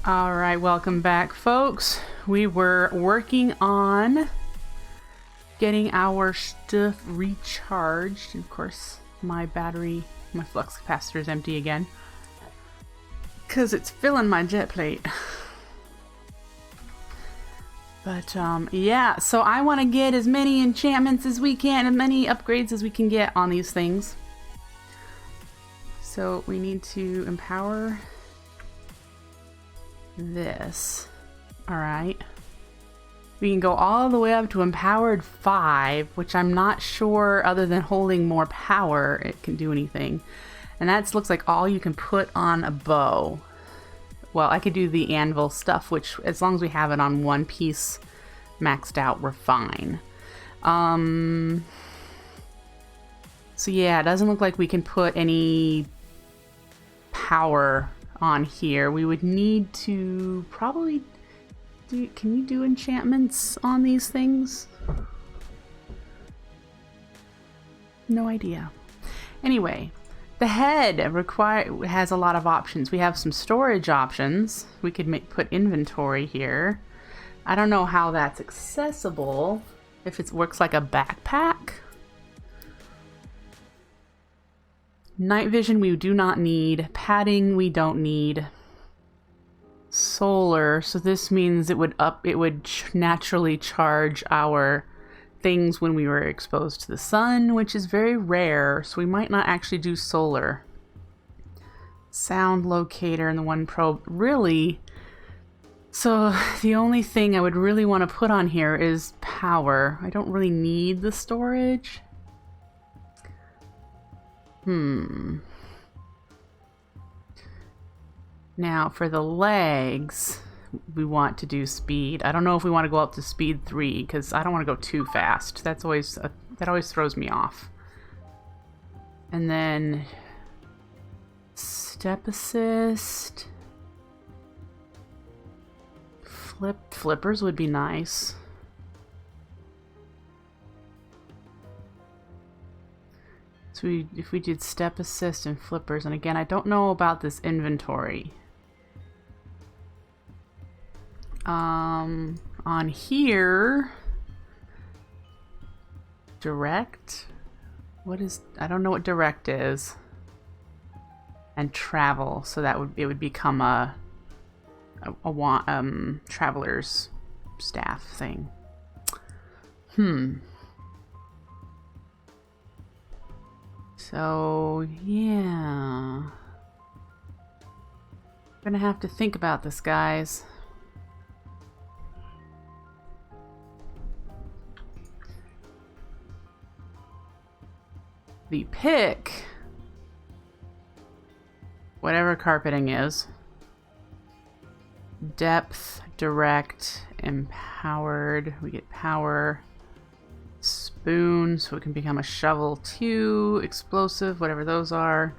All right, welcome back, folks. We were working on getting our stuff recharged. And of course, my battery, my flux capacitor is empty again because it's filling my jet plate. But yeah, so I want to get as many enchantments as we can, as many upgrades as we can get on these things. So we need to empower this. All right. We can go all the way up to empowered 5, which I'm not sure, other than holding more power, it can do anything. And that looks like all you can put on a bow. Well, I could do the anvil stuff, which as long as we have it on one piece maxed out, we're fine. So yeah, it doesn't look like we can put any power on here. We would need to probably do... Can you do enchantments on these things? No idea. Anyway, the head has a lot of options. We have some storage options. We could put inventory here. I don't know how that's accessible. If it works like a backpack. Night vision we do not need. Padding we don't need. Solar, so this means it would naturally charge our things when we were exposed to the sun, which is very rare, so we might not actually do solar. Sound locator and the one probe, really. So the only thing I would really want to put on here is power. I don't really need the storage. Now for the legs, we want to do speed. I don't know if we want to go up to speed 3 because I don't want to go too fast. That always throws me off. And then step assist. Flippers would be nice. So if we did step assist and flippers, and again, I don't know about this inventory. On here, direct. I don't know what direct is. And travel, so it would become a traveler's staff thing. So, yeah. Gonna have to think about this, guys. The pick, whatever carpeting is, depth, direct, empowered, we get power. Spoon, so it can become a shovel too, explosive, whatever those are.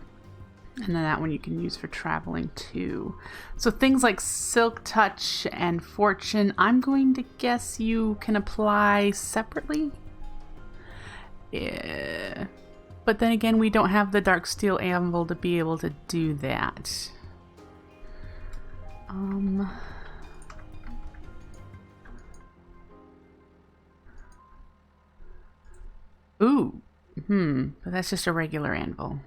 And then that one you can use for traveling too. So things like Silk Touch and Fortune, I'm going to guess you can apply separately. Yeah. But then again, we don't have the Dark Steel Anvil to be able to do that. Ooh, but that's just a regular anvil.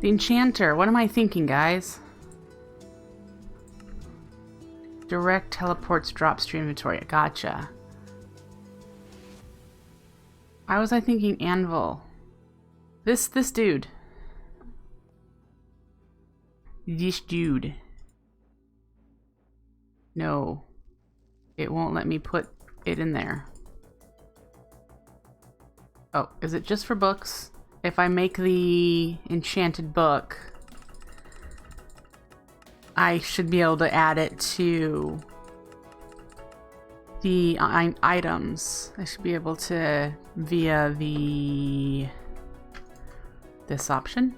The Enchanter. What am I thinking, guys? Direct teleports drops to inventory. Gotcha. Why was I thinking anvil? This dude. This dude. No. It won't let me put it in there. Oh, is it just for books? If I make the enchanted book, I should be able to add it to the items. I should be able to via this option.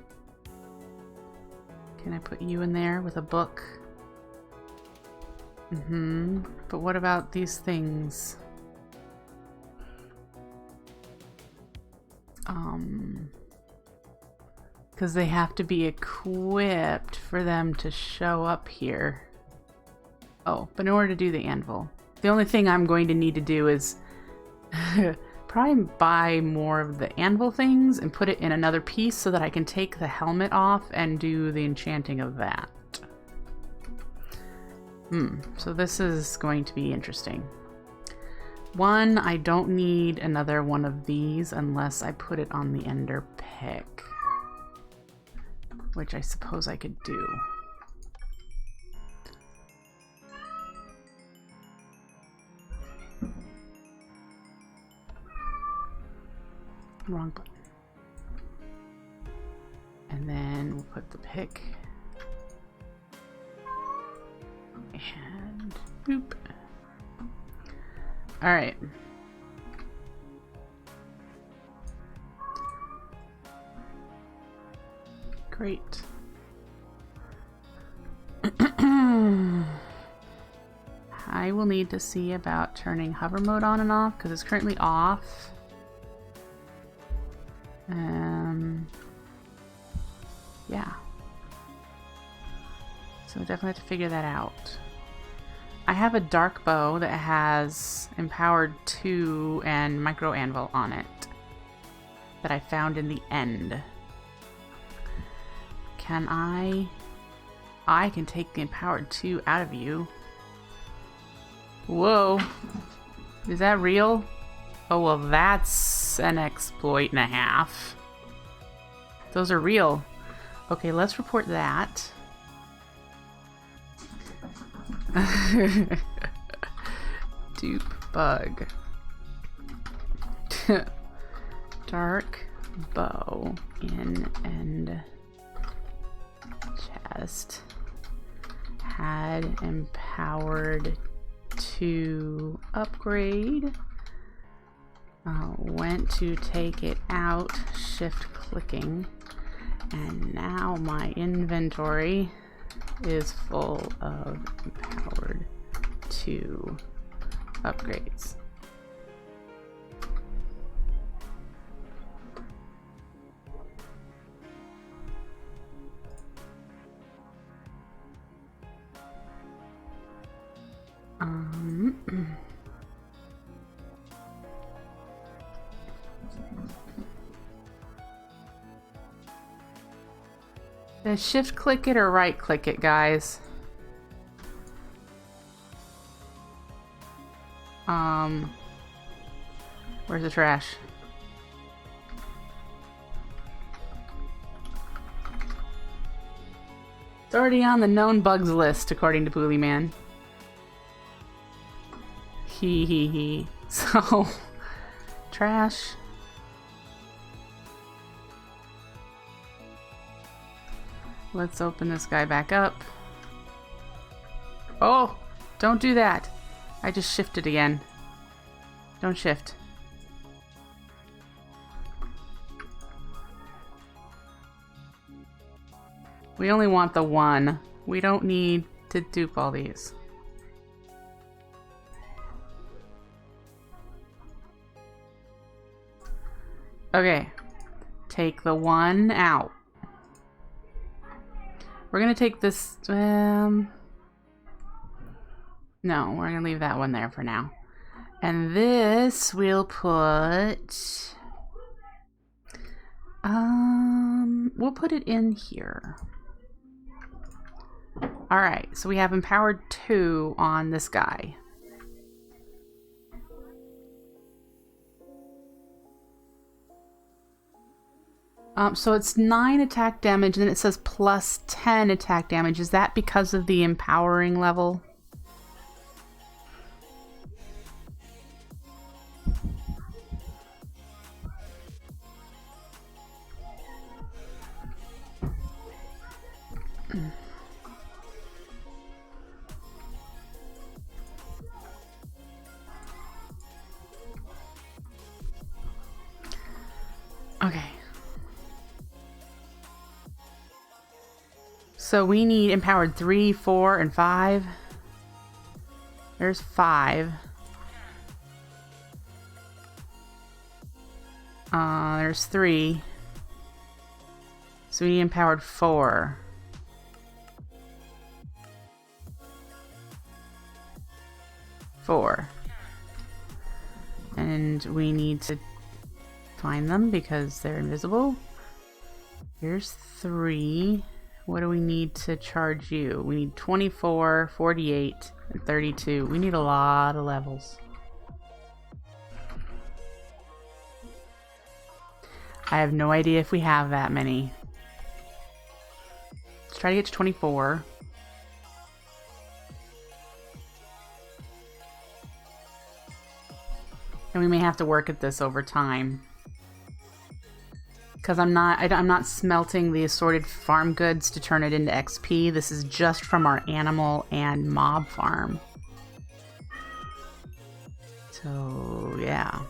Can I put you in there with a book? But what about these things? Because they have to be equipped for them to show up here. Oh, but in order to do the anvil, the only thing I'm going to need to do is probably buy more of the anvil things and put it in another piece so that I can take the helmet off and do the enchanting of that. So this is going to be interesting. One, I don't need another one of these unless I put it on the ender pick, which I suppose I could do. Wrong button. And then we'll put the pick. And boop. All right. Great. I will need to see about turning hover mode on and off because it's currently off. Yeah. So definitely have to figure that out. I have a dark bow that has empowered 2 and micro anvil on it that I found in the end. Can I can take the empowered 2 out of you. Whoa. Is that real? Oh, well, that's an exploit and a half. Those are real. Okay, let's report that. Dupe bug. Dark bow in end chest. Had empowered to upgrade. Went to take it out, shift clicking, and now my inventory is full of empowered 2 upgrades. Shift click it or right click it, guys? Where's the trash? It's already on the known bugs list, according to Booly Man. He. So, trash. Let's open this guy back up. Oh, don't do that. I just shifted again. Don't shift. We only want the one. We don't need to dupe all these. Okay. Take the one out. We're gonna take this, no, we're gonna leave that one there for now. And this we'll put, we'll put it in here. All right, so we have empowered 2 on this guy. So it's 9 attack damage, and then it says plus 10 attack damage. Is that because of the empowering level? So we need empowered 3, 4, and 5. There's 5. There's 3. So we need empowered 4. And we need to find them because they're invisible. Here's 3. What do we need to charge you? We need 24, 48, and 32. We need a lot of levels. I have no idea if we have that many. Let's try to get to 24. And we may have to work at this over time. Because I'm not smelting the assorted farm goods to turn it into XP. This is just from our animal and mob farm. So, yeah.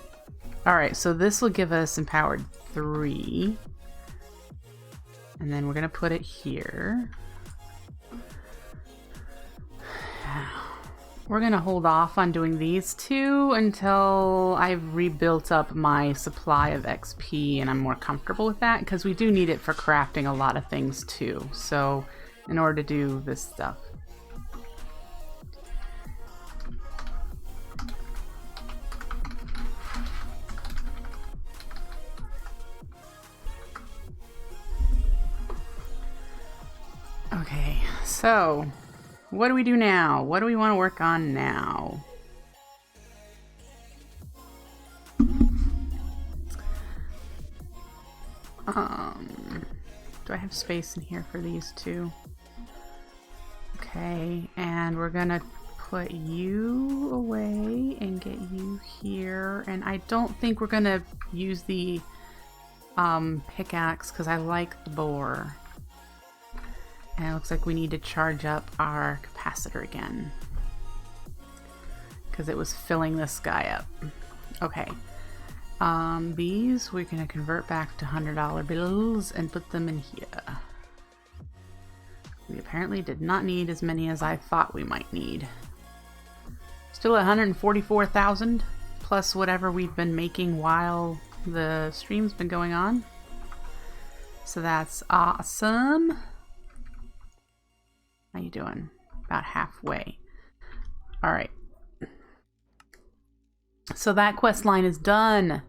Alright, so this will give us empowered 3. And then we're going to put it here. We're going to hold off on doing these 2 until I've rebuilt up my supply of XP and I'm more comfortable with that, because we do need it for crafting a lot of things too. So, in order to do this stuff. Okay, so what do we do now? What do we want to work on now? Do I have space in here for these 2? Okay, and we're gonna put you away and get you here. And I don't think we're gonna use the pickaxe because I like the boar. And it looks like we need to charge up our capacitor again, because it was filling this guy up. Okay. These we're going to convert back to $100 bills and put them in here. We apparently did not need as many as I thought we might need. Still 144,000 plus whatever we've been making while the stream's been going on. So that's awesome. How you doing? About halfway. Alright. So that quest line is done.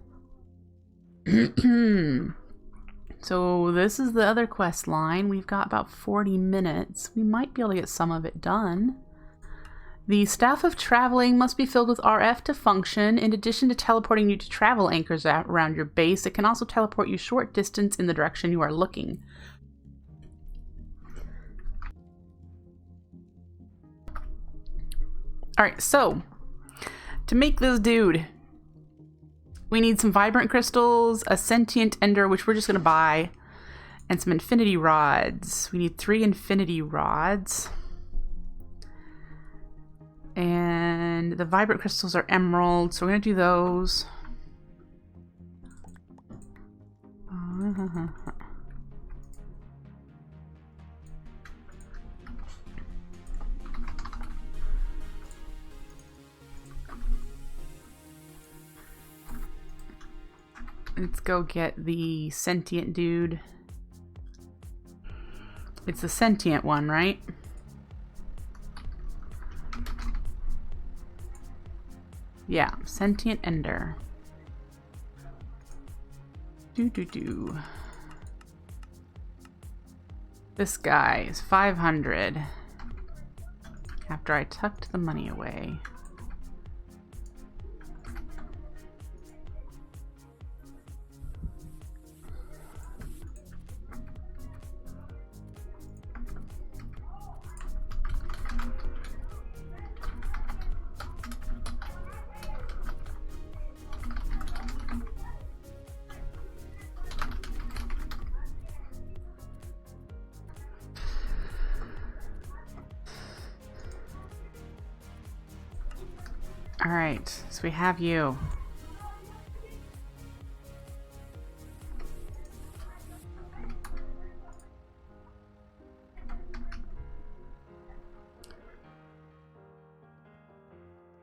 So this is the other quest line. We've got about 40 minutes. We might be able to get some of it done. The Staff of Traveling must be filled with RF to function. In addition to teleporting you to travel anchors around your base, it can also teleport you short distance in the direction you are looking. Alright, so to make this dude, we need some vibrant crystals, a sentient ender, which we're just going to buy, and some infinity rods. We need 3 infinity rods. And the vibrant crystals are emerald, so we're going to do those. Let's go get the sentient dude. It's the sentient one, right? Yeah, sentient ender. This guy is 500. After I tucked the money away. Alright, so we have you.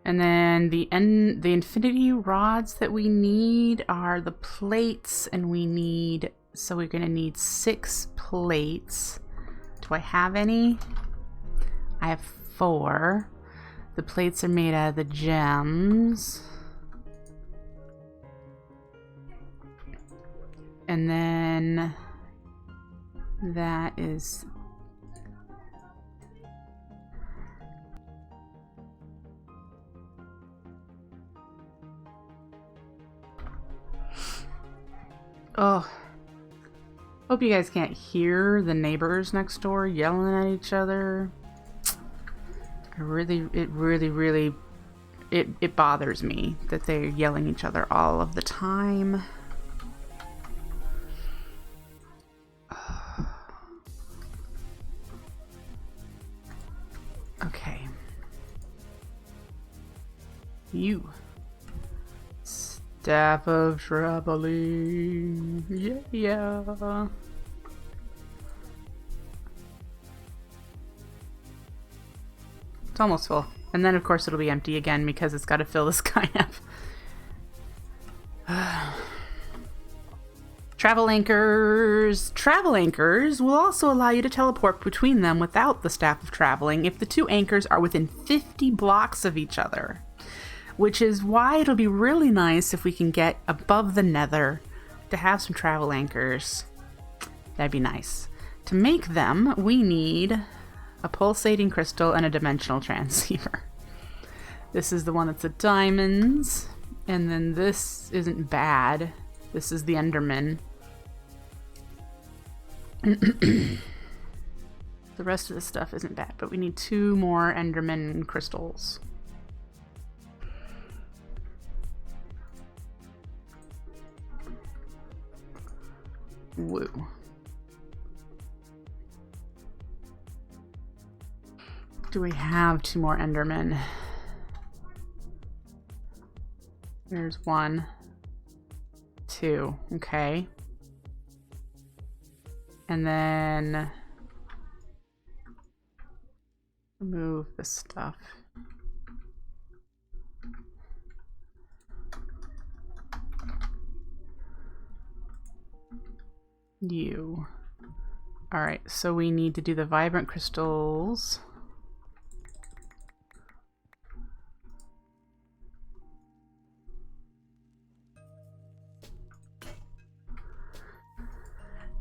And then the infinity rods that we need are the plates, and we need, so we're gonna need 6 plates. Do I have any? I have 4. The plates are made out of the gems. And then that is oh, hope you guys can't hear the neighbors next door yelling at each other. It bothers me that they're yelling at each other all of the time. Okay. You. Staff of traveling. Yeah. It's almost full. And then of course it'll be empty again because it's got to fill this guy up. Travel anchors. Travel anchors will also allow you to teleport between them without the staff of traveling if the 2 anchors are within 50 blocks of each other. Which is why it'll be really nice if we can get above the nether to have some travel anchors. That'd be nice. To make them, we need a pulsating crystal and a dimensional transceiver. This is the one that's the diamonds. And then this isn't bad. This is the Enderman. The rest of the stuff isn't bad, but we need 2 more Enderman crystals. Woo. Do we have 2 more Endermen? There's 1. 2. Okay. And then move the stuff. You. Alright, so we need to do the vibrant crystals.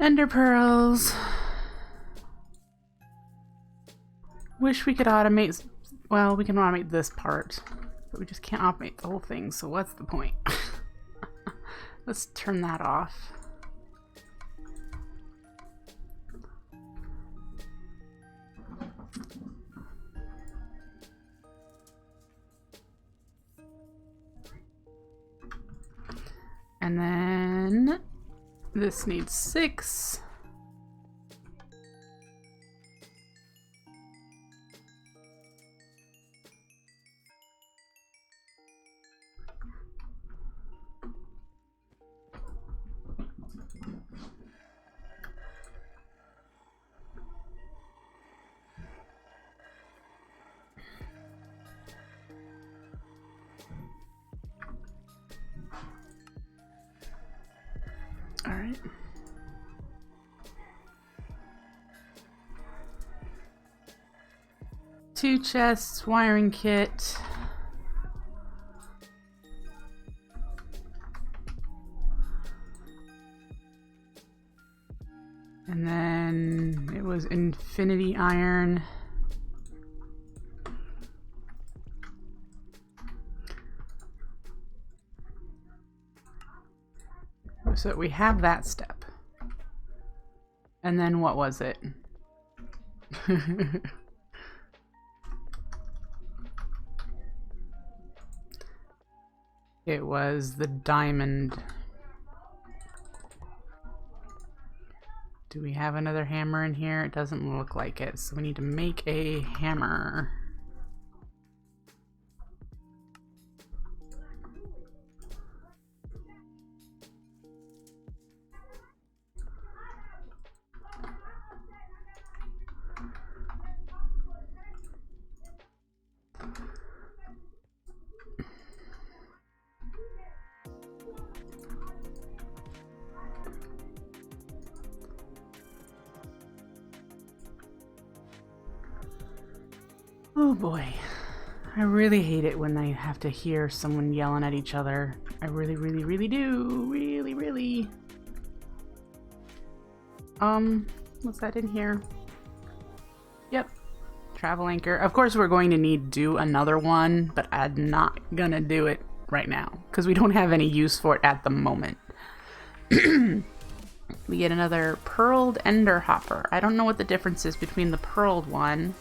Ender pearls. Wish we could automate. Well, we can automate this part, but we just can't automate the whole thing, so what's the point? Let's turn that off. And then this needs 6. All right. Two chests, wiring kit. And then it was infinity iron. So we have that step. And then what was it? It was the diamond. Do we have another hammer in here? It doesn't look like it, so we need to make a hammer. Oh boy. I really hate it when I have to hear someone yelling at each other. I really, really, really do. Really, really. What's that in here? Yep. Travel anchor. Of course we're going to need to do another one, but I'm not gonna do it right now because we don't have any use for it at the moment. We get another pearled ender hopper. I don't know what the difference is between the pearled one.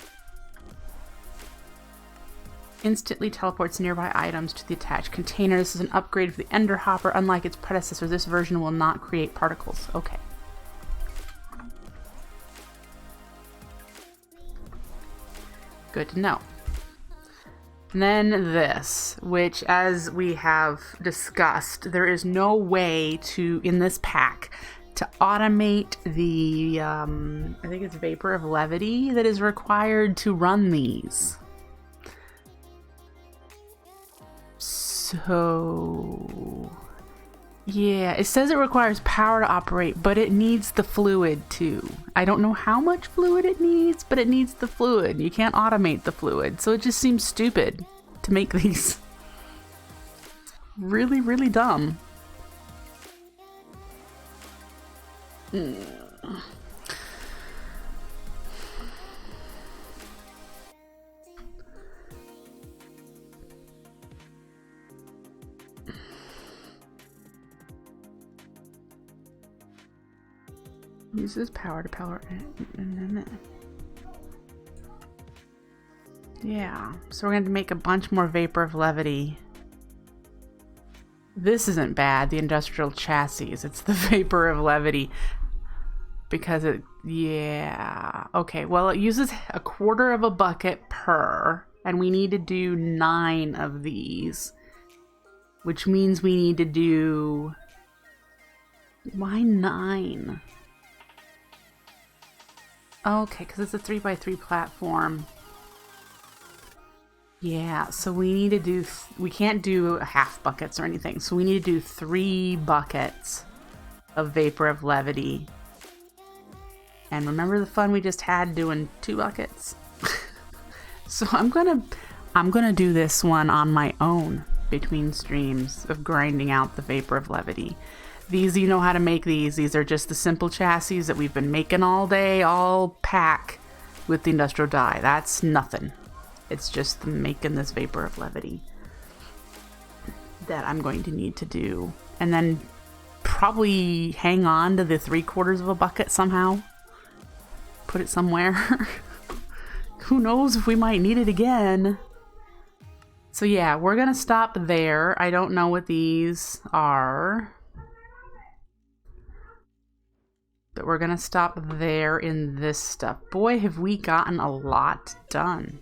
Instantly teleports nearby items to the attached container. This is an upgrade for the ender hopper. Unlike its predecessor, this version will not create particles. Okay. Good to know. And then this, which, as we have discussed, there is no way to, in this pack, to automate the, I think it's vapor of levity that is required to run these. So, yeah, it says it requires power to operate, but it needs the fluid too. I don't know how much fluid it needs, but it needs the fluid. You can't automate the fluid, so it just seems stupid to make these. Really, really dumb. Uses power to power. Yeah, so we're going to make a bunch more vapor of levity. This isn't bad, the industrial chassis. It's the vapor of levity. Because it, yeah. Okay, well, it uses a quarter of a bucket per, and we need to do 9 of these. Which means we need to do... Why 9? Okay, because it's a 3x3 platform. Yeah, so we need to do... we can't do half buckets or anything. So we need to do 3 buckets of vapor of levity. And remember the fun we just had doing 2 buckets? So I'm gonna do this one on my own between streams of grinding out the vapor of levity. These, you know how to make these. These are just the simple chassis that we've been making all day, all pack with the industrial dye. That's nothing. It's just making this vapor of levity that I'm going to need to do. And then probably hang on to the 3/4 of a bucket somehow. Put it somewhere. Who knows if we might need it again. So yeah, we're gonna stop there. I don't know what these are. But we're gonna stop there in this stuff. Boy, have we gotten a lot done.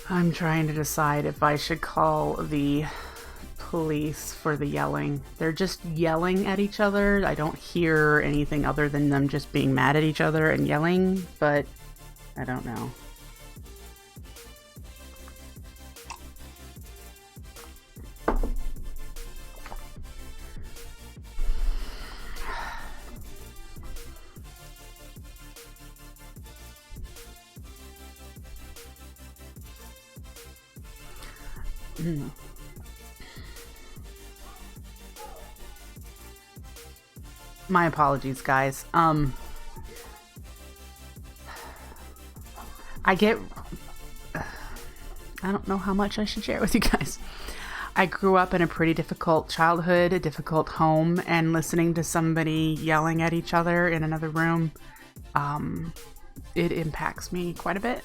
I'm trying to decide if I should call the police for the yelling. They're just yelling at each other. I don't hear anything other than them just being mad at each other and yelling, but I don't know. My apologies, guys. I don't know how much I should share with you guys. I grew up in a pretty difficult childhood, a difficult home, and listening to somebody yelling at each other in another room, it impacts me quite a bit.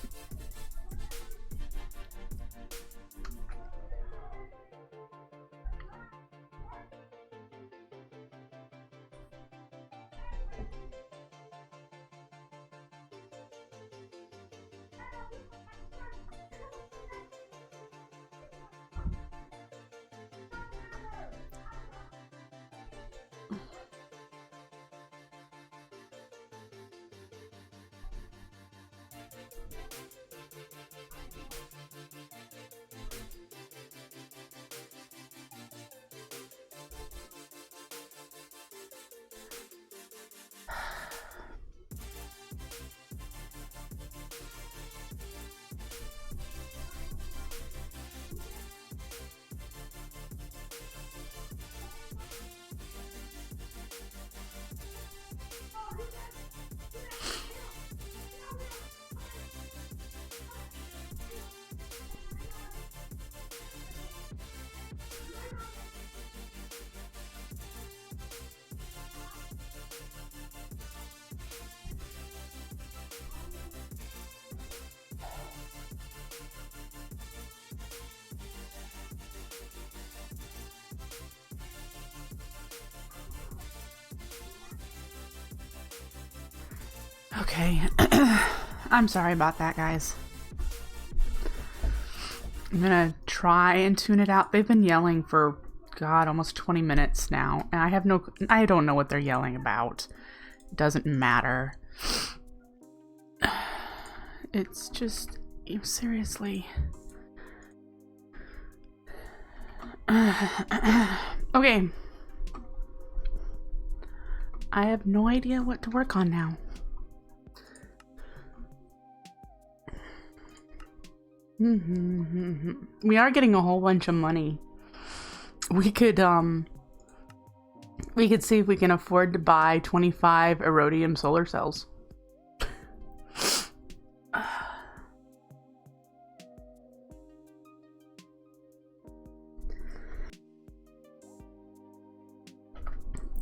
Okay. I'm sorry about that, guys. I'm gonna try and tune it out. They've been yelling for, God, almost 20 minutes now. And I don't know what they're yelling about. It doesn't matter. It's just, seriously. Okay. I have no idea what to work on now. We are getting a whole bunch of money. We could see if we can afford to buy 25 Rhodium solar cells.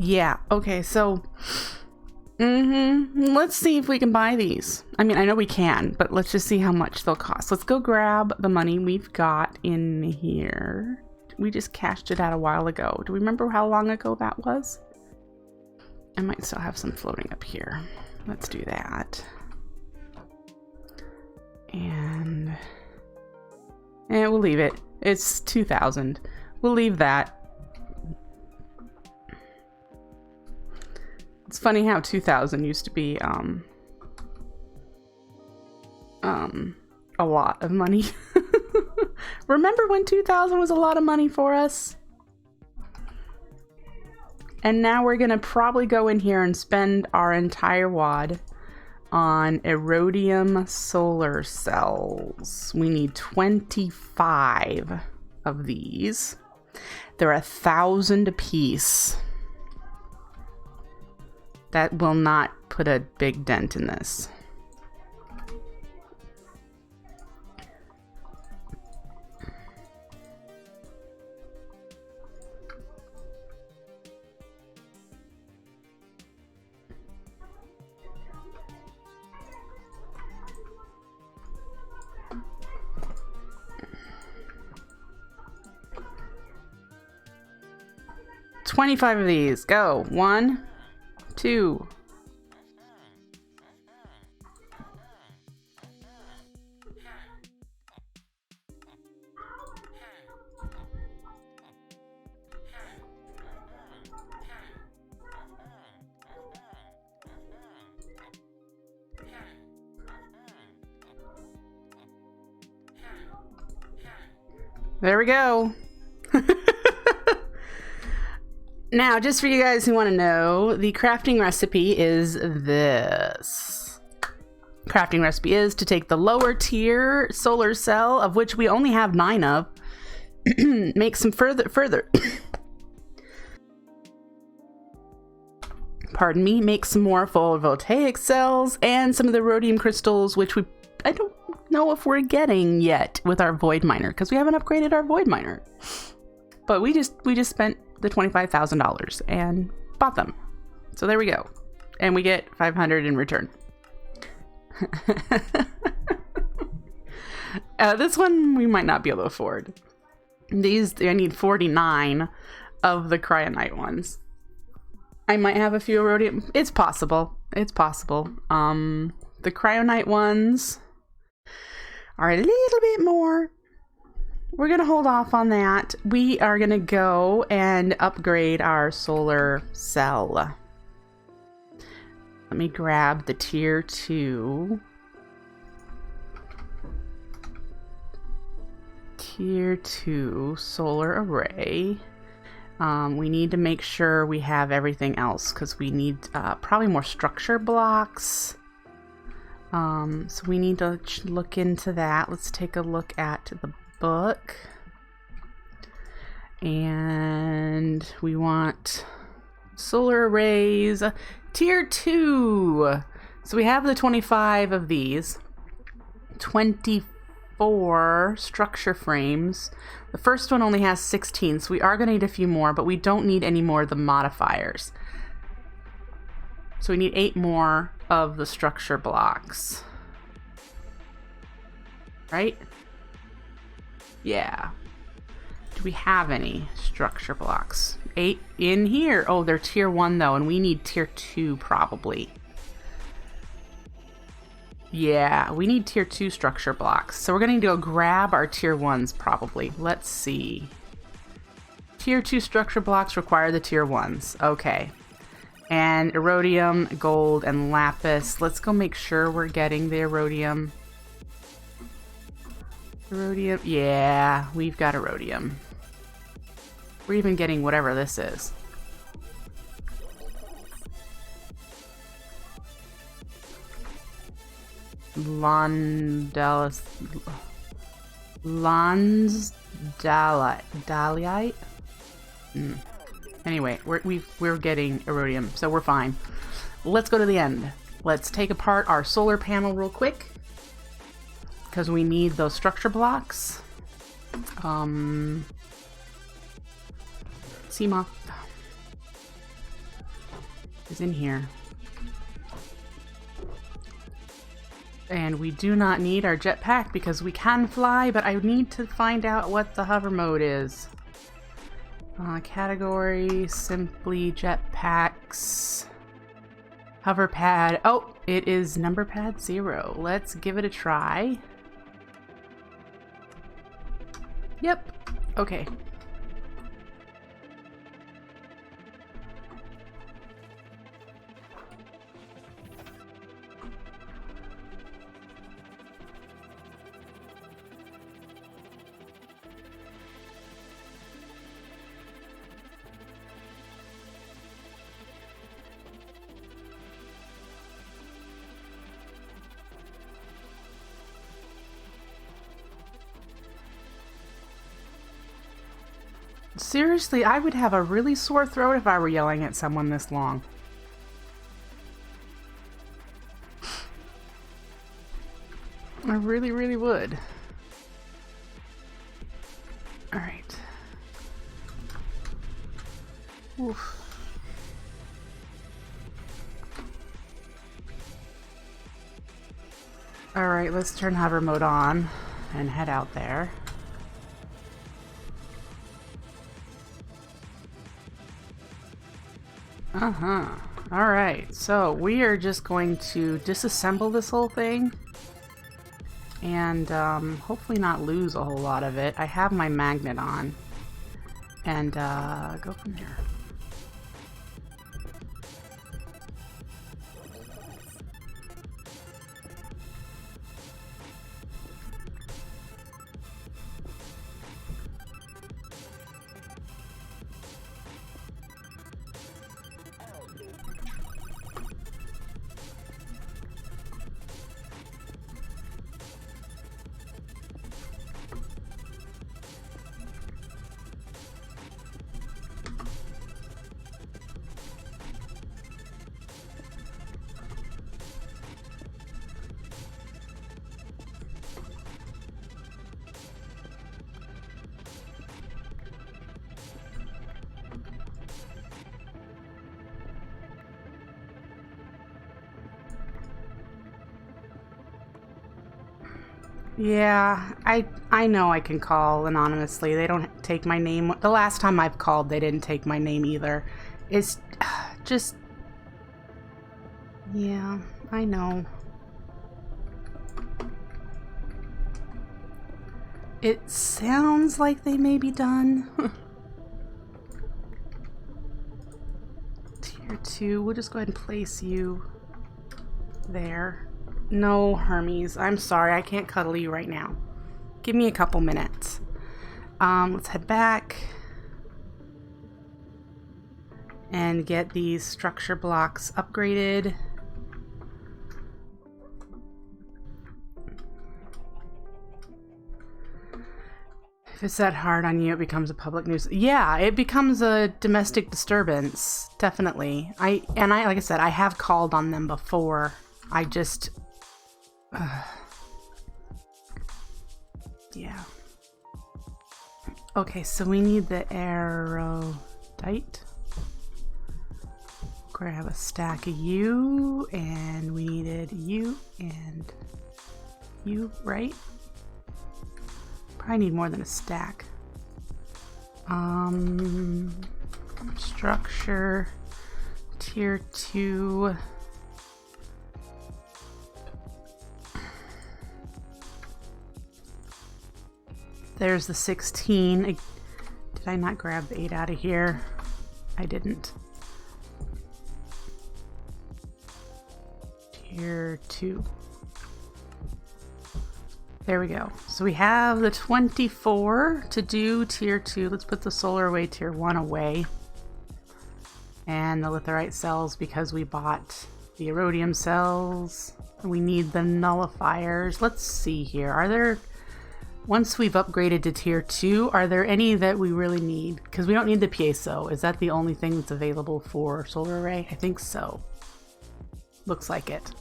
Yeah, okay, so let's see if we can buy these. I mean, I know we can, but let's just see how much they'll cost. Let's go grab the money we've got in here. We just cashed it out a while ago. Do we remember how long ago that was? I might still have some floating up here. Let's do that. And we'll leave it. It's 2,000. We'll leave that. It's funny how 2,000 used to be a lot of money. Remember when 2,000 was a lot of money for us? And now we're gonna probably go in here and spend our entire wad on Rhodium solar cells. We need 25 of these. They're 1,000 a piece. That will not put a big dent in this. $25 of these. Go. 1, 2. There we go. Now, just for you guys who want to know, the crafting recipe is this. Crafting recipe is to take the lower tier solar cell, of which we only have 9 of, make some further pardon me, make some more photovoltaic cells and some of the rhodium crystals, which I don't know if we're getting yet with our void miner, because we haven't upgraded our void miner. But we just spent the $25,000 and bought them. So there we go. And we get 500 in return. This one we might not be able to afford. These, I need 49 of the cryonite ones. I might have a few rhodium. It's possible. It's possible. The cryonite ones are a little bit more. We're going to hold off on that. We are going to go and upgrade our solar cell. Let me grab the tier 2. Tier 2 solar array. We need to make sure we have everything else because we need probably more structure blocks. So we need to look into that. Let's take a look at the book. And we want solar arrays tier 2. So we have the 25 of these. 24 structure frames. The first one only has 16, so we are going to need a few more, but we don't need any more of the modifiers. So we need 8 more of the structure blocks. Right? Yeah. Do we have any structure blocks? 8 in here. Oh, they're tier 1 though, and we need tier 2 probably. Yeah, we need tier 2 structure blocks. So we're going to need to go grab our tier 1s probably. Let's see. Tier 2 structure blocks require the tier 1s. Okay. And Rhodium, gold, and lapis. Let's go make sure we're getting the Rhodium. Rhodium. Yeah, we've got a Rhodium. We're even getting whatever this is. Lansdaleite? Anyway, we're getting Rhodium, so we're fine. Let's go to the end. Let's take apart our solar panel real quick, because we need those structure blocks. Seamoth is in here. And we do not need our jetpack because we can fly, but I need to find out what the hover mode is. Category, simply jetpacks, hover pad. Oh, it is number pad 0. Let's give it a try. Yep. Okay. Seriously, I would have a really sore throat if I were yelling at someone this long. I really, really would. Alright. Oof. Alright, let's turn hover mode on and head out there. Alright, so we are just going to disassemble this whole thing and hopefully not lose a whole lot of it. I have my magnet on and go from there. Yeah, I know I can call anonymously. They don't take my name. The last time I've called, they didn't take my name either. It's just... Yeah, I know. It sounds like they may be done. Tier 2, we'll just go ahead and place you there. No, Hermes, I'm sorry, I can't cuddle you right now. Give me a couple minutes. Let's head back and get these structure blocks upgraded. If it's that hard on you, it becomes a public nuisance. Yeah, it becomes a domestic disturbance, definitely. Like I said, I have called on them before. I just... yeah. Okay, so we need the aerotite. Grab a stack of you, and we needed you and you, right? Probably need more than a stack. Structure, tier 2. There's the 16. Did I not grab the 8 out of here? I didn't. Tier 2. There we go. So we have the 24 to do tier 2. Let's put the solar away, tier 1 away. And the litherite cells, because we bought the rhodium cells. We need the nullifiers. Let's see here. Are there, once we've upgraded to tier 2, are there any that we really need? Because we don't need the piezo. Is that the only thing that's available for solar array? I think so. Looks like it.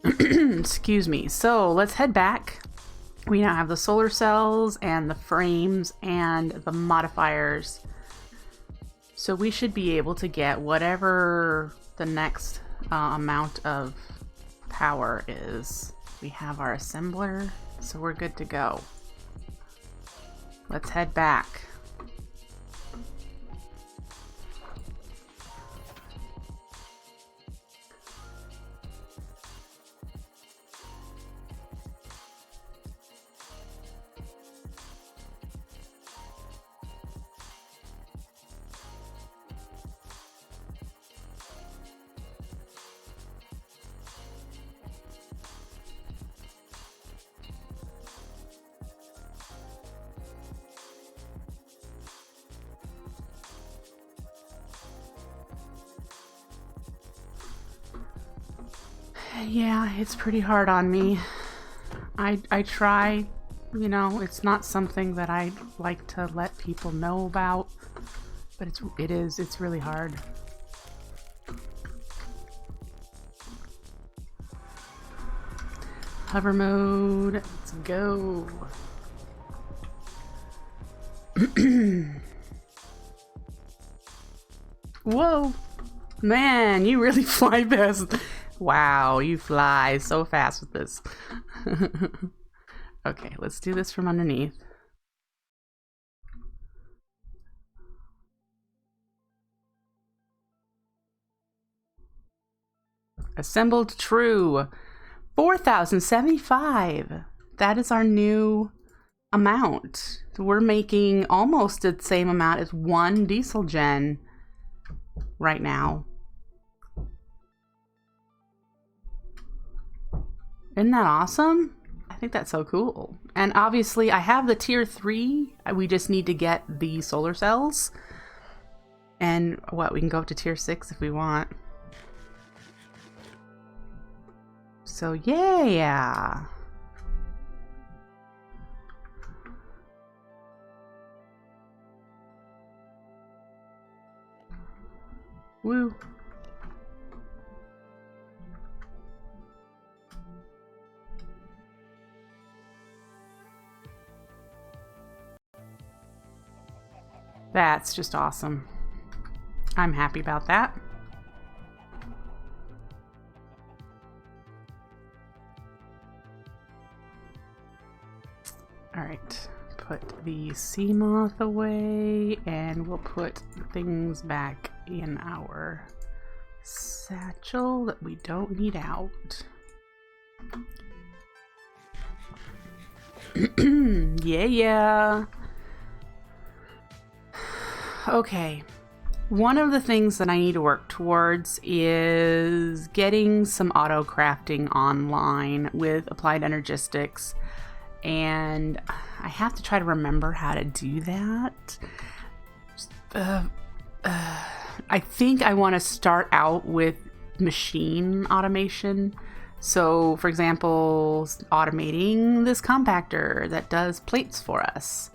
Excuse me. So let's head back. We now have the solar cells and the frames and the modifiers. So we should be able to get whatever the next amount of power is. We have our assembler, so we're good to go. Let's head back. Yeah, it's pretty hard on me. I try, you know, it's not something that I like to let people know about, but it's really hard. Hover mode, let's go. Whoa, man, you really fly fast. Wow, you fly so fast with this. Okay, let's do this from underneath. Assembled true. 4,075. That is our new amount. We're making almost the same amount as one diesel gen right now. Isn't that awesome? I think that's so cool. And obviously I have the tier 3. We just need to get the solar cells. And what, we can go up to tier 6 if we want. So yeah. Woo. That's just awesome. I'm happy about that. All right, put the sea moth away and we'll put things back in our satchel that we don't need out. Yeah. Okay, one of the things that I need to work towards is getting some auto crafting online with applied energistics, and I have to try to remember how to do that. I think I want to start out with machine automation. So, for example, automating this compactor that does plates for us.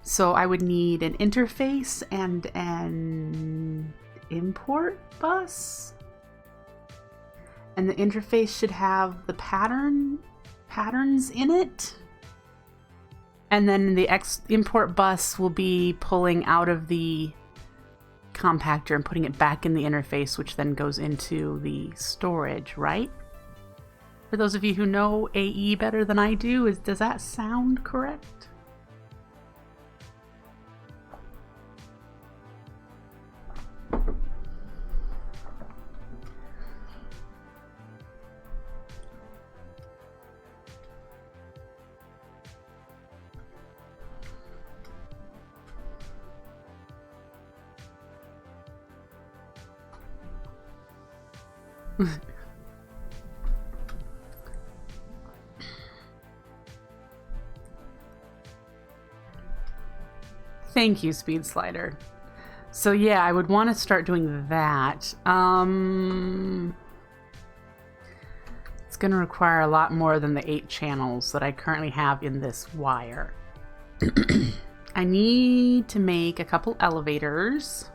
So I would need an interface and an import bus. And the interface should have the patterns in it. And then the import bus will be pulling out of the compactor and putting it back in the interface, which then goes into the storage, right? For those of you who know AE better than I do, does that sound correct? Thank you, Speed Slider. So yeah, I would want to start doing that. It's going to require a lot more than the 8 channels that I currently have in this wire. I need to make a couple elevators.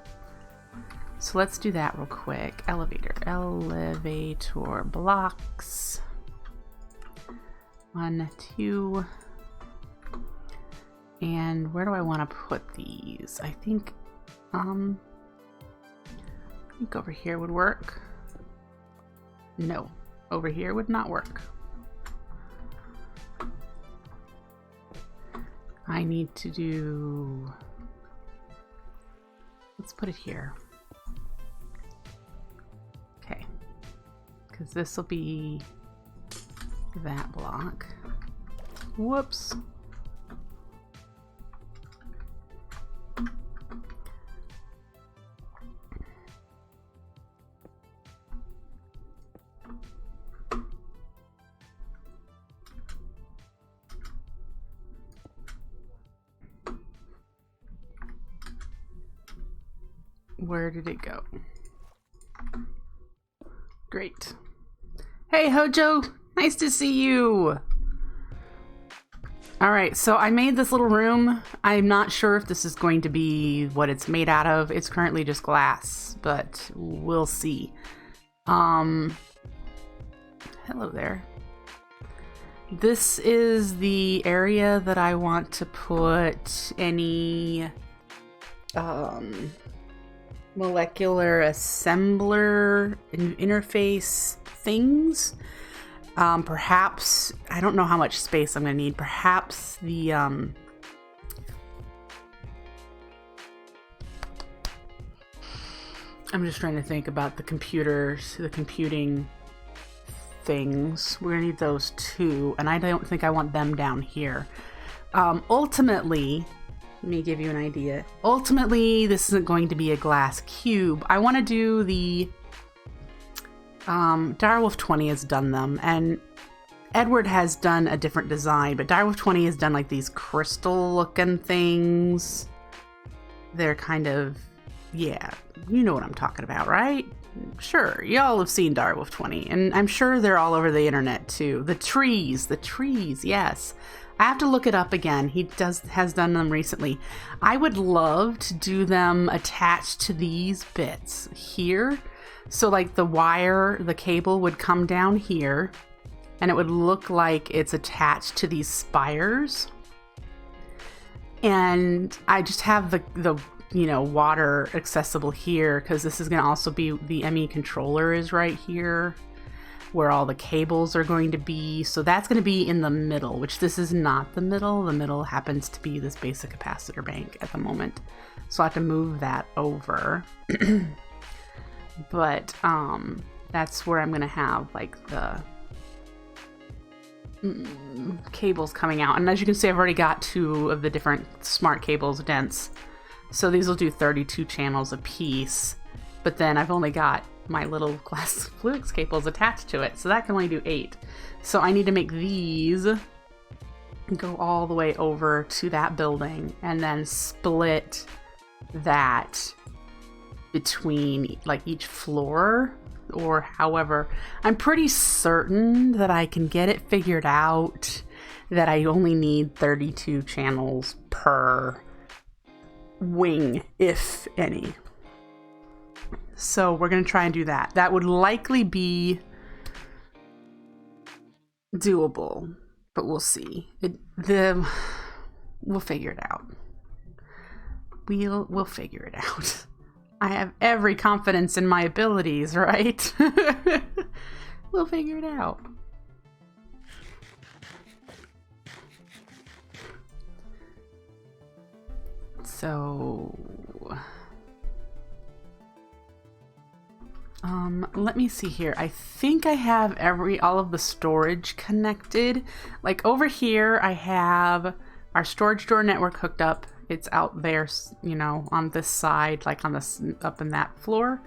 So let's do that real quick. Elevator blocks. 1, 2. And where do I want to put these? I think over here would work. No, over here would not work. I need to do, let's put it here. Okay, because this will be that block. Whoops. Where did it go? Great. Hey, Hojo! Nice to see you! Alright, so I made this little room. I'm not sure if this is going to be what it's made out of. It's currently just glass, but we'll see. Hello there. This is the area that I want to put any molecular assembler interface things. Perhaps, I don't know how much space I'm going to need. Perhaps the I'm just trying to think about the computers, the computing things. We're going to need those too, and I don't think I want them down here. Ultimately, let me give you an idea. Ultimately, this isn't going to be a glass cube. I want to do the Direwolf 20 has done them, and Edward has done a different design, but Direwolf 20 has done like these crystal looking things. They're kind of, yeah, you know what I'm talking about, right? Sure, y'all have seen Direwolf 20, and I'm sure they're all over the internet too. The trees, yes. I have to look it up again. He has done them recently. I would love to do them attached to these bits here. So like the wire, the cable would come down here and it would look like it's attached to these spires. And I just have the water accessible here because this is going to also be the ME controller is right here where all the cables are going to be. So that's going to be in the middle, which this is not the middle. The middle happens to be this basic capacitor bank at the moment. So I have to move that over. But that's where I'm going to have like the cables coming out. And as you can see, I've already got 2 of the different smart cables dense. So these will do 32 channels a piece. But then I've only got my little glass Fluix cables attached to it, so that can only do 8. So I need to make these go all the way over to that building and then split that between like each floor, or however. I'm pretty certain that I can get it figured out that I only need 32 channels per wing, if any. So we're going to try and do that. That would likely be doable, but we'll see. We'll figure it out. We'll figure it out. I have every confidence in my abilities, right? We'll figure it out. So let me see here. I think I have all of the storage connected. Like over here, I have our storage door network hooked up. It's out there, on this side, like on this, up in that floor.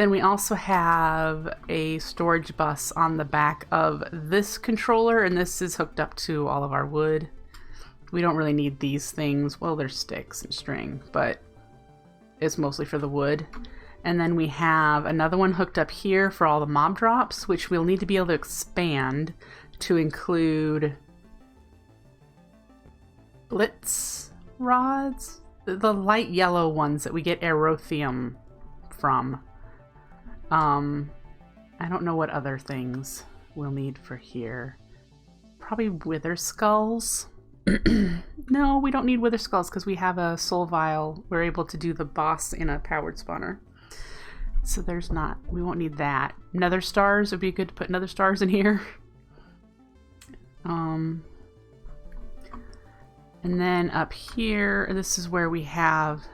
Then we also have a storage bus on the back of this controller, and this is hooked up to all of our wood. We don't really need these things. Well, there's sticks and string, but it's mostly for the wood. And then we have another one hooked up here for all the mob drops, which we'll need to be able to expand to include blitz rods, the light yellow ones that we get aerothium from. I don't know what other things we'll need for here. Probably wither skulls. No, we don't need wither skulls because we have a soul vial. We're able to do the boss in a powered spawner. So there's not, we won't need that. Nether stars, would be good to put nether stars in here. And then up here, this is where we have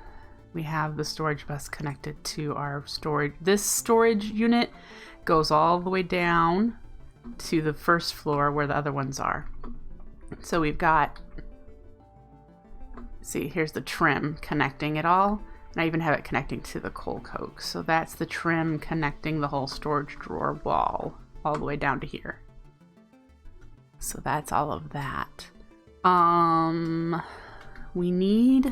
the storage bus connected to our storage. This storage unit goes all the way down to the first floor where the other ones are. So we've got, see, here's the trim connecting it all. And I even have it connecting to the coal coke. So that's the trim connecting the whole storage drawer wall all the way down to here. So that's all of that. We need,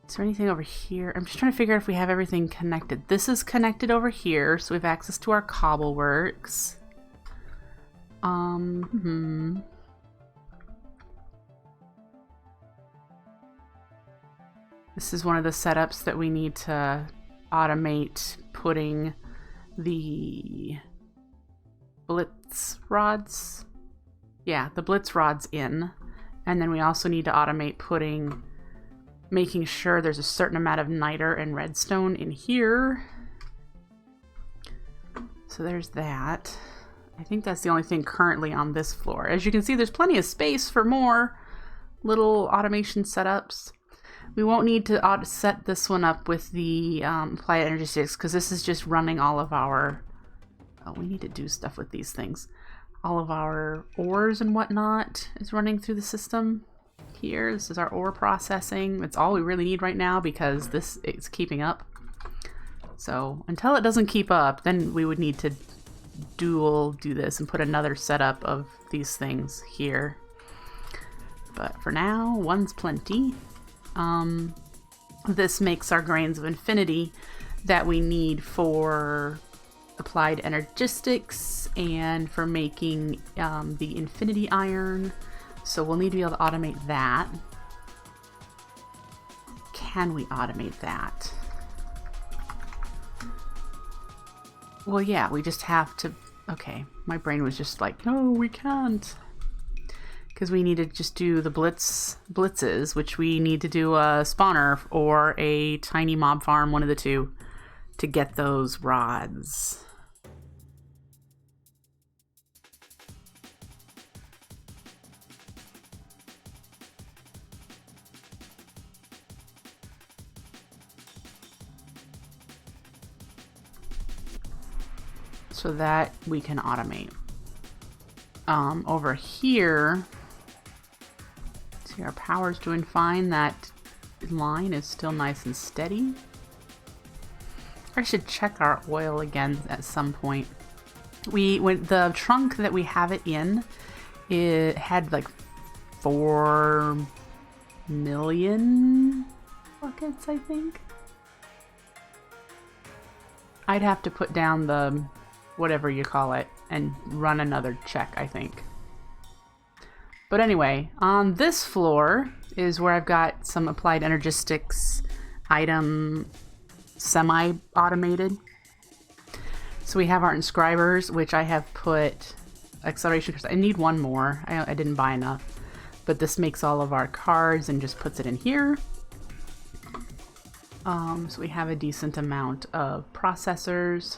is there anything over here? I'm just trying to figure out if we have everything connected. This is connected over here, so we have access to our cobbleworks. This is one of the setups that we need to automate putting the blitz rods. Yeah, the blitz rods in. And then we also need to automate making sure there's a certain amount of niter and redstone in here. So there's that. I think that's the only thing currently on this floor. As you can see, there's plenty of space for more little automation setups. We won't need to set this one up with the applied energy sticks because this is just running all of our... Oh, we need to do stuff with these things. All of our ores and whatnot is running through the system here. This is our ore processing. That's all we really need right now because this is keeping up. So until it doesn't keep up, then we would need to do this and put another setup of these things here. But for now, one's plenty. This makes our grains of infinity that we need for applied energistics and for making the infinity iron. So we'll need to be able to automate that. Can we automate that? Well, yeah, we just have to... Okay, my brain was just like, no, we can't. Because we need to just do the blitzes, which we need to do a spawner or a tiny mob farm, one of the two, to get those rods. So that we can automate. Over here, see, our power's doing fine. That line is still nice and steady. I should check our oil again at some point. When the trunk that we have it in, it had like 4 million buckets, I think. I'd have to put down the whatever you call it and run another check, I think. But anyway, on this floor is where I've got some applied energistics item semi-automated. So we have our inscribers, which I have put acceleration because I need one more. I didn't buy enough. But this makes all of our cards and just puts it in here. So we have a decent amount of processors.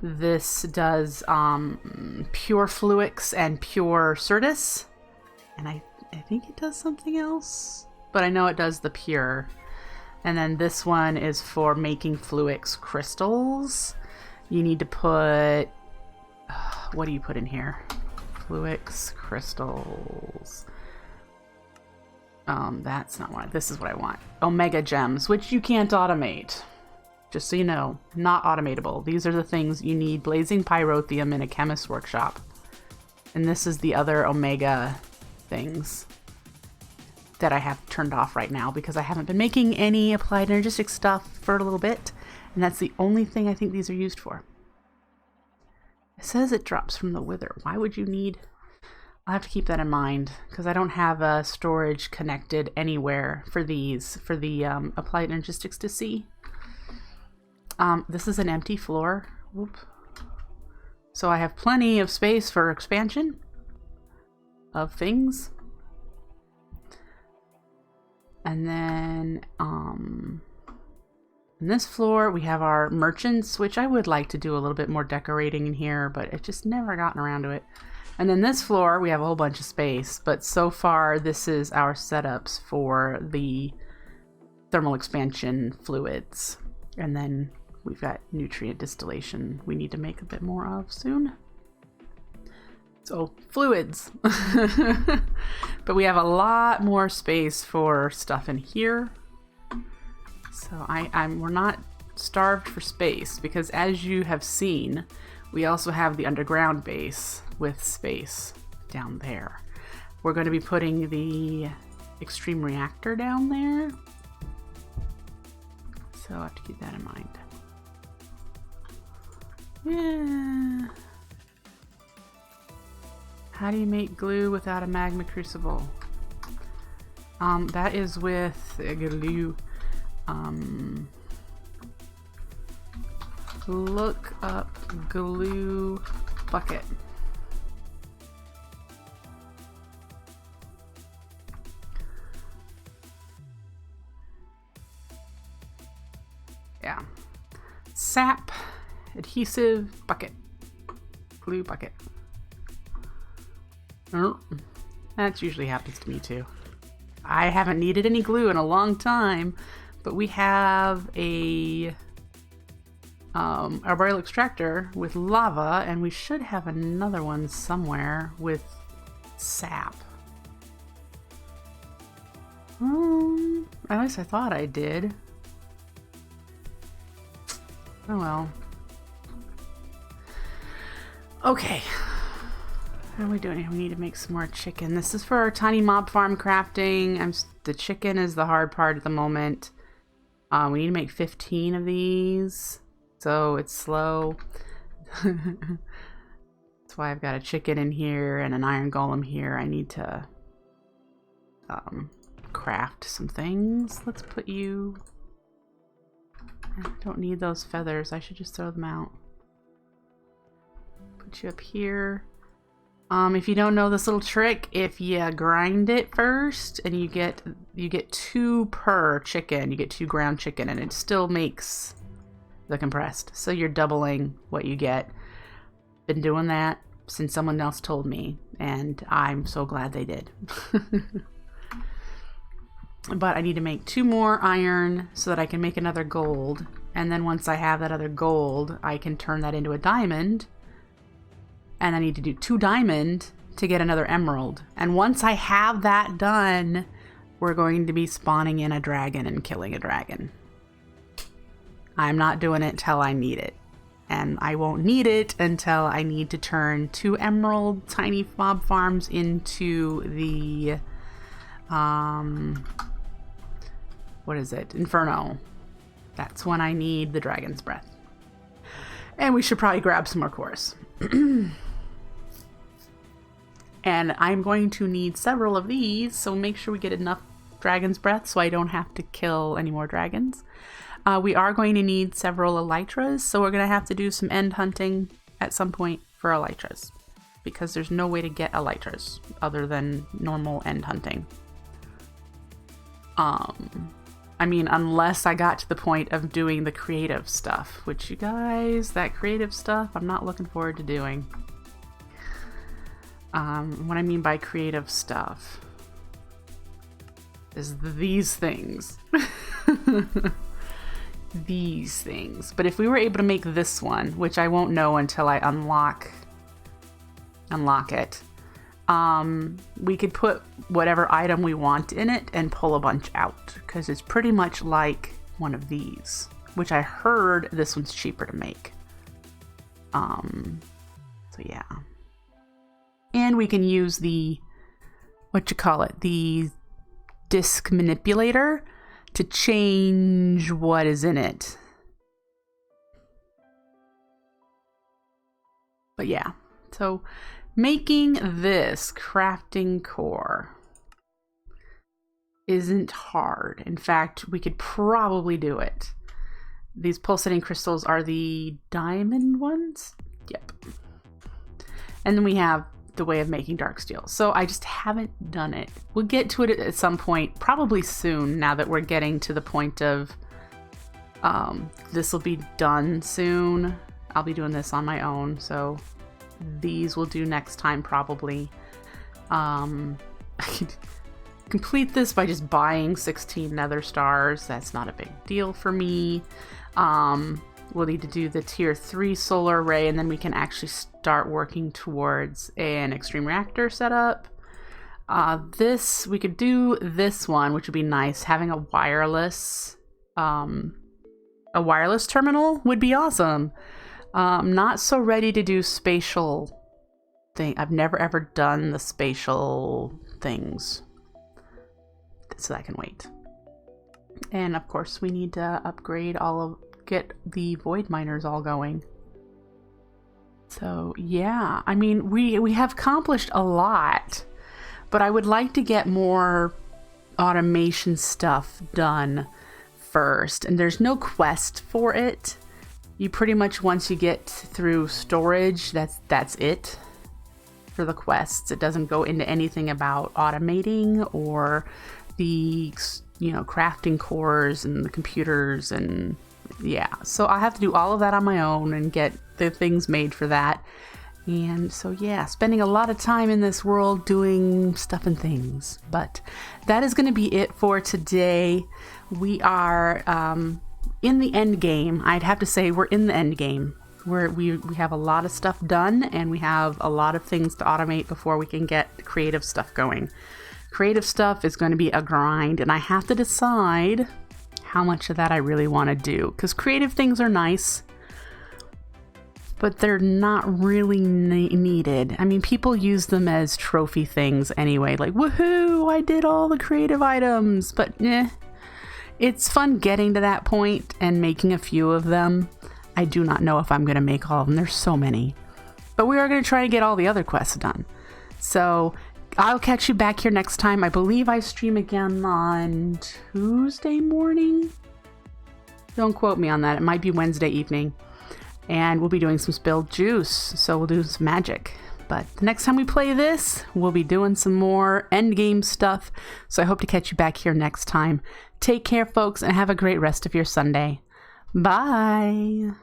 This does pure fluix and pure certus. And I think it does something else. But I know it does the pure. And then this one is for making fluix crystals. You need to put... what do you put in here? Fluix crystals. That's not what this is what I want. Omega gems, which you can't automate. Just so you know, not automatable. These are the things you need. Blazing pyrotheum in a chemist's workshop. And this is the other omega things that I have turned off right now because I haven't been making any applied energetic stuff for a little bit. And that's the only thing I think these are used for. It says it drops from the wither. Why would you need... I'll have to keep that in mind because I don't have a storage connected anywhere for these, for the applied energistics to see. This is an empty floor. Whoop. So I have plenty of space for expansion of things. And then in this floor we have our merchants, which I would like to do a little bit more decorating in here, but it just never gotten around to it. And then this floor we have a whole bunch of space, but so far this is our setups for the thermal expansion fluids. And then we've got nutrient distillation we need to make a bit more of soon. So fluids. But we have a lot more space for stuff in here. So we're not starved for space because, as you have seen, we also have the underground base with space down there. We're going to be putting the extreme reactor down there. So I have to keep that in mind. Yeah. How do you make glue without a magma crucible? That is with glue. Look up glue bucket. Yeah. Sap adhesive bucket. Glue bucket. Oh, that usually happens to me too. I haven't needed any glue in a long time, but we have a arboreal extractor with lava, and we should have another one somewhere with sap. At least I thought I did. Oh well. Okay. What are we doing here? We need to make some more chicken. This is for our tiny mob farm crafting. The chicken is the hard part at the moment. We need to make 15 of these, so it's slow. That's why I've got a chicken in here and an iron golem here. I need to craft some things. Let's put you... I don't need those feathers. I should just throw them out. Put you up here. If you don't know this little trick, if you grind it first and you get 2 per chicken, you get 2 ground chicken, and it still makes the compressed. So you're doubling what you get. Been doing that since someone else told me, and I'm so glad they did. But I need to make 2 more iron so that I can make another gold, and then once I have that other gold, I can turn that into a diamond. And I need to do 2 diamond to get another emerald. And once I have that done, we're going to be spawning in a dragon and killing a dragon. I'm not doing it till I need it. And I won't need it until I need to turn 2 emerald tiny mob farms into the... what is it? Inferno. That's when I need the dragon's breath. And we should probably grab some more cores. And I'm going to need several of these, so make sure we get enough dragon's breath so I don't have to kill any more dragons. We are going to need several elytras, so we're going to have to do some end hunting at some point for elytras, because there's no way to get elytras other than normal end hunting. I mean, unless I got to the point of doing the creative stuff, which, you guys, that creative stuff I'm not looking forward to doing. What I mean by creative stuff is these things. These things. But if we were able to make this one, which I won't know until I unlock it, we could put whatever item we want in it and pull a bunch out, because it's pretty much like one of these, which I heard this one's cheaper to make. So yeah. And we can use the, the disc manipulator to change what is in it. But yeah, so making this crafting core isn't hard. In fact, we could probably do it. These pulsating crystals are the diamond ones? Yep. And then we have the way of making dark steel. So I just haven't done it. We'll get to it at some point, probably soon, now that we're getting to the point of this will be done soon. I'll be doing this on my own, so these we'll do next time probably. I could complete this by just buying 16 nether stars. That's not a big deal for me. We'll need to do the tier 3 solar array, and then we can actually start working towards an extreme reactor setup. We could do this one, which would be nice. Having a wireless terminal would be awesome. Not so ready to do spatial thing. I've never ever done the spatial things, so that can wait. And of course we need to upgrade get the void miners all going. So yeah, I mean, we have accomplished a lot, but I would like to get more automation stuff done first, and there's no quest for it. You pretty much, once you get through storage, that's it for the quests. It doesn't go into anything about automating or the, crafting cores and the computers, and yeah. So I have to do all of that on my own and get the things made for that. And so yeah, spending a lot of time in this world doing stuff and things. But that is going to be it for today. We are in the end game. I'd have to say we're in the end game. We have a lot of stuff done, and we have a lot of things to automate before we can get creative stuff going. Creative stuff is going to be a grind, and I have to decide how much of that I really want to do, because creative things are nice, but they're not really needed. I mean, people use them as trophy things anyway, like, woohoo, I did all the creative items, but it's fun getting to that point and making a few of them. I do not know if I'm going to make all of them. There's so many. But we are going to try to get all the other quests done. So I'll catch you back here next time. I believe I stream again on Tuesday morning. Don't quote me on that. It might be Wednesday evening. And we'll be doing some spilled juice. So we'll do some magic. But the next time we play this, we'll be doing some more endgame stuff. So I hope to catch you back here next time. Take care, folks, and have a great rest of your Sunday. Bye.